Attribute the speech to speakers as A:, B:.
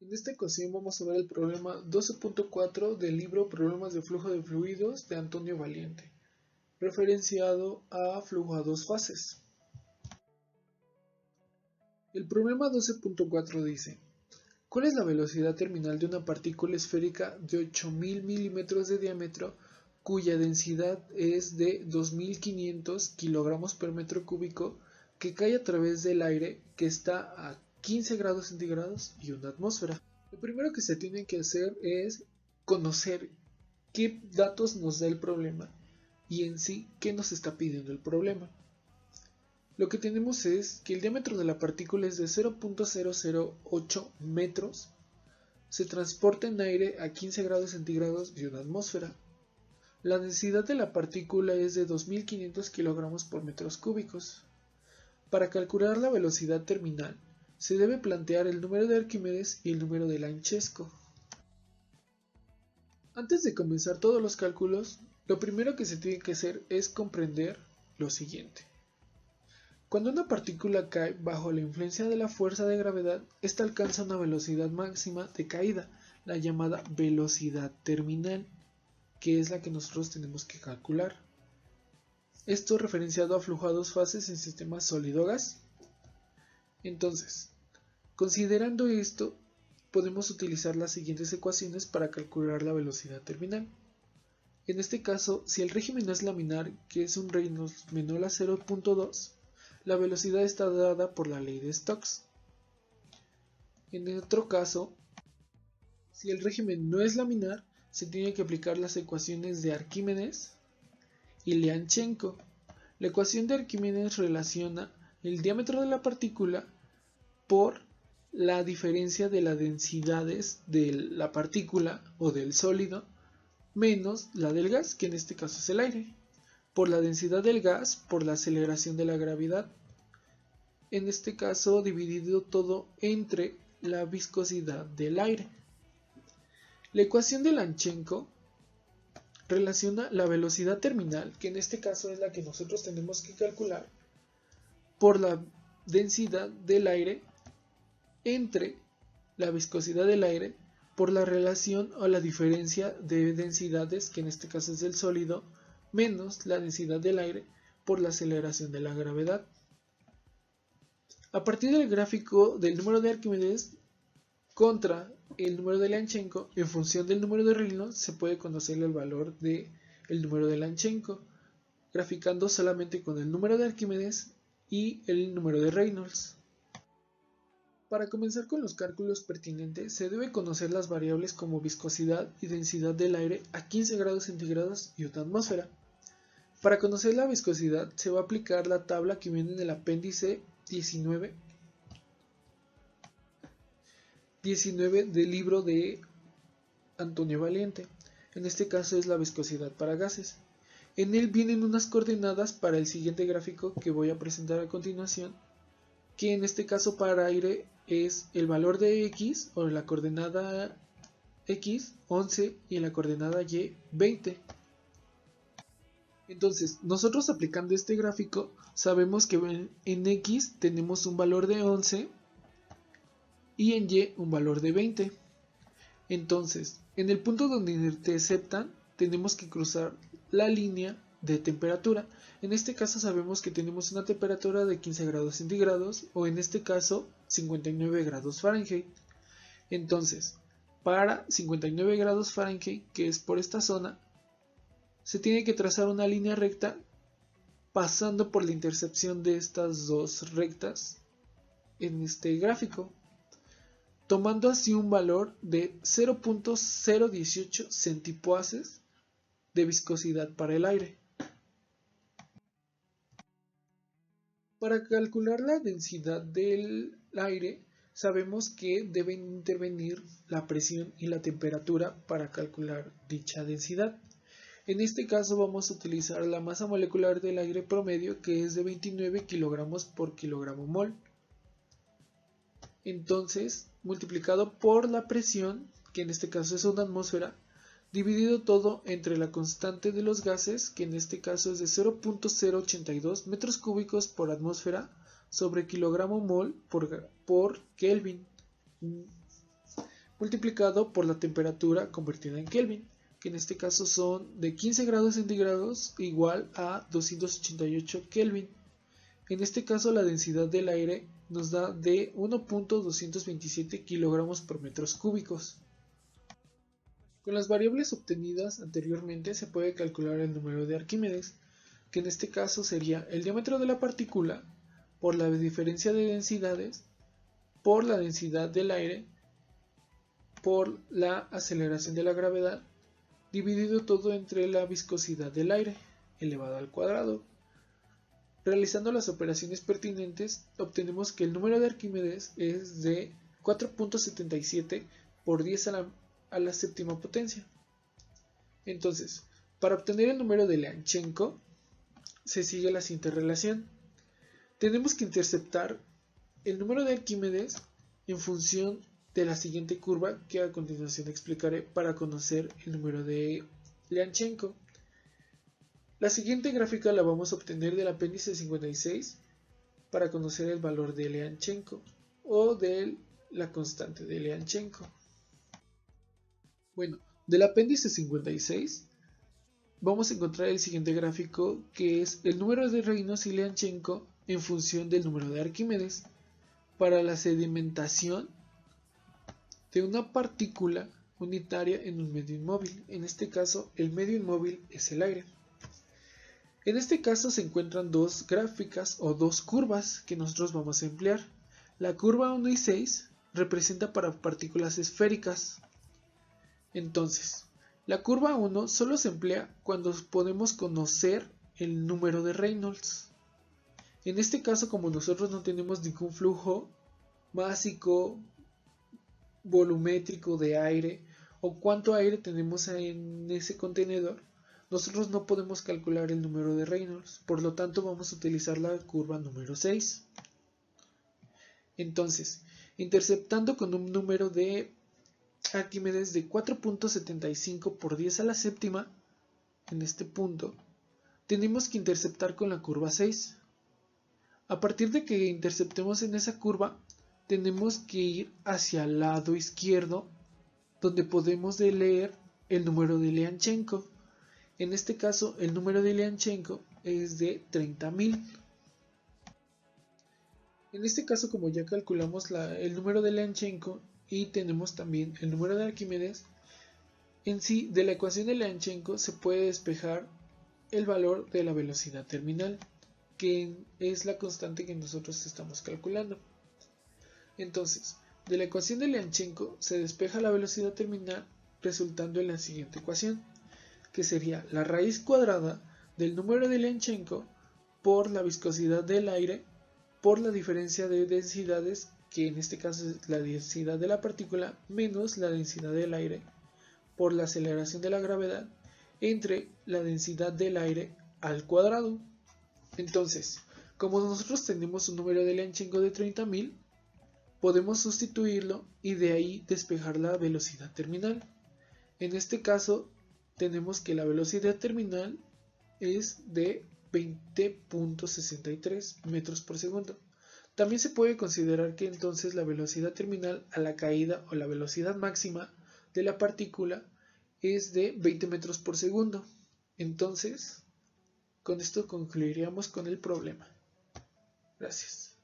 A: En esta ocasión vamos a ver el problema 12.4 del libro Problemas de flujo de fluidos de Antonio Valiente, referenciado a flujo a dos fases. El problema 12.4 dice: ¿cuál es la velocidad terminal de una partícula esférica de 8000 milímetros de diámetro cuya densidad es de 2500 kilogramos por metro cúbico que cae a través del aire que está a 15 grados centígrados y una atmósfera? Lo primero que se tiene que hacer es conocer qué datos nos da el problema y en sí qué nos está pidiendo el problema. Lo que tenemos es que el diámetro de la partícula es de 0.008 metros, se transporta en aire a 15 grados centígrados y una atmósfera. La densidad de la partícula es de 2500 kilogramos por metros cúbicos. Para calcular la velocidad terminal, se debe plantear el número de Arquímedes y el número de Lanchesco. Antes de comenzar todos los cálculos, lo primero que se tiene que hacer es comprender lo siguiente. Cuando una partícula cae bajo la influencia de la fuerza de gravedad, ésta alcanza una velocidad máxima de caída, la llamada velocidad terminal, que es la que nosotros tenemos que calcular. Esto referenciado a flujo a dos fases en sistemas sólido-gas. Entonces, considerando esto, podemos utilizar las siguientes ecuaciones para calcular la velocidad terminal. En este caso, si el régimen es laminar, que es un Reynolds menor a 0.2, la velocidad está dada por la ley de Stokes. En otro caso, si el régimen no es laminar, se tiene que aplicar las ecuaciones de Arquímedes y Lianchenko. La ecuación de Arquímedes relaciona el diámetro de la partícula por la diferencia de las densidades de la partícula o del sólido menos la del gas, que en este caso es el aire, por la densidad del gas por la aceleración de la gravedad, en este caso dividido todo entre la viscosidad del aire. La ecuación de Lanchenko relaciona la velocidad terminal, que en este caso es la que nosotros tenemos que calcular, por la densidad del aire entre la viscosidad del aire por la relación o la diferencia de densidades, que en este caso es del sólido, menos la densidad del aire por la aceleración de la gravedad. A partir del gráfico del número de Arquímedes contra el número de Lanchenko, en función del número de Reynolds se puede conocer el valor del número de Lanchenko, graficando solamente con el número de Arquímedes y el número de Reynolds. Para comenzar con los cálculos pertinentes, se debe conocer las variables como viscosidad y densidad del aire a 15 grados centígrados y una atmósfera. Para conocer la viscosidad, se va a aplicar la tabla que viene en el apéndice 19 del libro de Antonio Valiente. En este caso es la viscosidad para gases. En él vienen unas coordenadas para el siguiente gráfico que voy a presentar a continuación, que en este caso para aire es el valor de X o la coordenada X 11 y en la coordenada Y 20. Entonces nosotros aplicando este gráfico sabemos que en X tenemos un valor de 11 y en Y un valor de 20. Entonces en el punto donde interceptan tenemos que cruzar la línea de temperatura. En este caso sabemos que tenemos una temperatura de 15 grados centígrados o en este caso 59 grados Fahrenheit. Entonces, para 59 grados Fahrenheit, que es por esta zona, se tiene que trazar una línea recta pasando por la intersección de estas dos rectas en este gráfico, tomando así un valor de 0.018 centipoases de viscosidad para el aire. Para calcular la densidad del aire, sabemos que deben intervenir la presión y la temperatura para calcular dicha densidad. En este caso vamos a utilizar la masa molecular del aire promedio, que es de 29 kilogramos por kilogramo mol. Entonces, multiplicado por la presión, que en este caso es una atmósfera, dividido todo entre la constante de los gases, que en este caso es de 0.082 metros cúbicos por atmósfera sobre kilogramo mol por Kelvin. multiplicado por la temperatura convertida en Kelvin, que en este caso son de 15 grados centígrados igual a 288 Kelvin. En este caso la densidad del aire nos da de 1.227 kilogramos por metros cúbicos. Con las variables obtenidas anteriormente se puede calcular el número de Arquímedes, que en este caso sería el diámetro de la partícula por la diferencia de densidades por la densidad del aire por la aceleración de la gravedad dividido todo entre la viscosidad del aire elevado al cuadrado. Realizando las operaciones pertinentes, obtenemos que el número de Arquímedes es de 4.77 por 10 a la séptima potencia. Entonces, para obtener el número de Leonchenko, se sigue la siguiente relación. Tenemos que interceptar el número de Arquímedes en función de la siguiente curva que a continuación explicaré para conocer el número de Leonchenko. La siguiente gráfica la vamos a obtener del apéndice 56 para conocer el valor de Leonchenko o de la constante de Leonchenko. Bueno, del apéndice 56 vamos a encontrar el siguiente gráfico que es el número de Reynolds y Leonchenko en función del número de Arquímedes para la sedimentación de una partícula unitaria en un medio inmóvil. En este caso, el medio inmóvil es el aire. En este caso se encuentran dos gráficas o dos curvas que nosotros vamos a emplear. La curva 1 y 6 representa para partículas esféricas. Entonces, la curva 1 solo se emplea cuando podemos conocer el número de Reynolds. En este caso, como nosotros no tenemos ningún flujo másico, volumétrico de aire o cuánto aire tenemos en ese contenedor, nosotros no podemos calcular el número de Reynolds, por lo tanto vamos a utilizar la curva número 6. Entonces, interceptando con un número de Arquímedes de 4.75 por 10 a la séptima, en este punto, tenemos que interceptar con la curva 6. A partir de que interceptemos en esa curva, tenemos que ir hacia el lado izquierdo, donde podemos leer el número de Leonchenko. En este caso, el número de Leonchenko es de 30.000. En este caso, como ya calculamos el número de Leonchenko y tenemos también el número de Arquímedes, en sí, de la ecuación de Leonchenko se puede despejar el valor de la velocidad terminal, que es la constante que nosotros estamos calculando. Entonces, de la ecuación de Leonchenko se despeja la velocidad terminal resultando en la siguiente ecuación, que sería la raíz cuadrada del número de Leonchenko por la viscosidad del aire por la diferencia de densidades, que en este caso es la densidad de la partícula menos la densidad del aire por la aceleración de la gravedad entre la densidad del aire al cuadrado. Entonces, como nosotros tenemos un número de Leonchenko de 30.000, podemos sustituirlo y de ahí despejar la velocidad terminal. En este caso, tenemos que la velocidad terminal es de 20.63 metros por segundo. También se puede considerar que entonces la velocidad terminal a la caída o la velocidad máxima de la partícula es de 20 metros por segundo. Entonces, con esto concluiríamos con el problema. Gracias.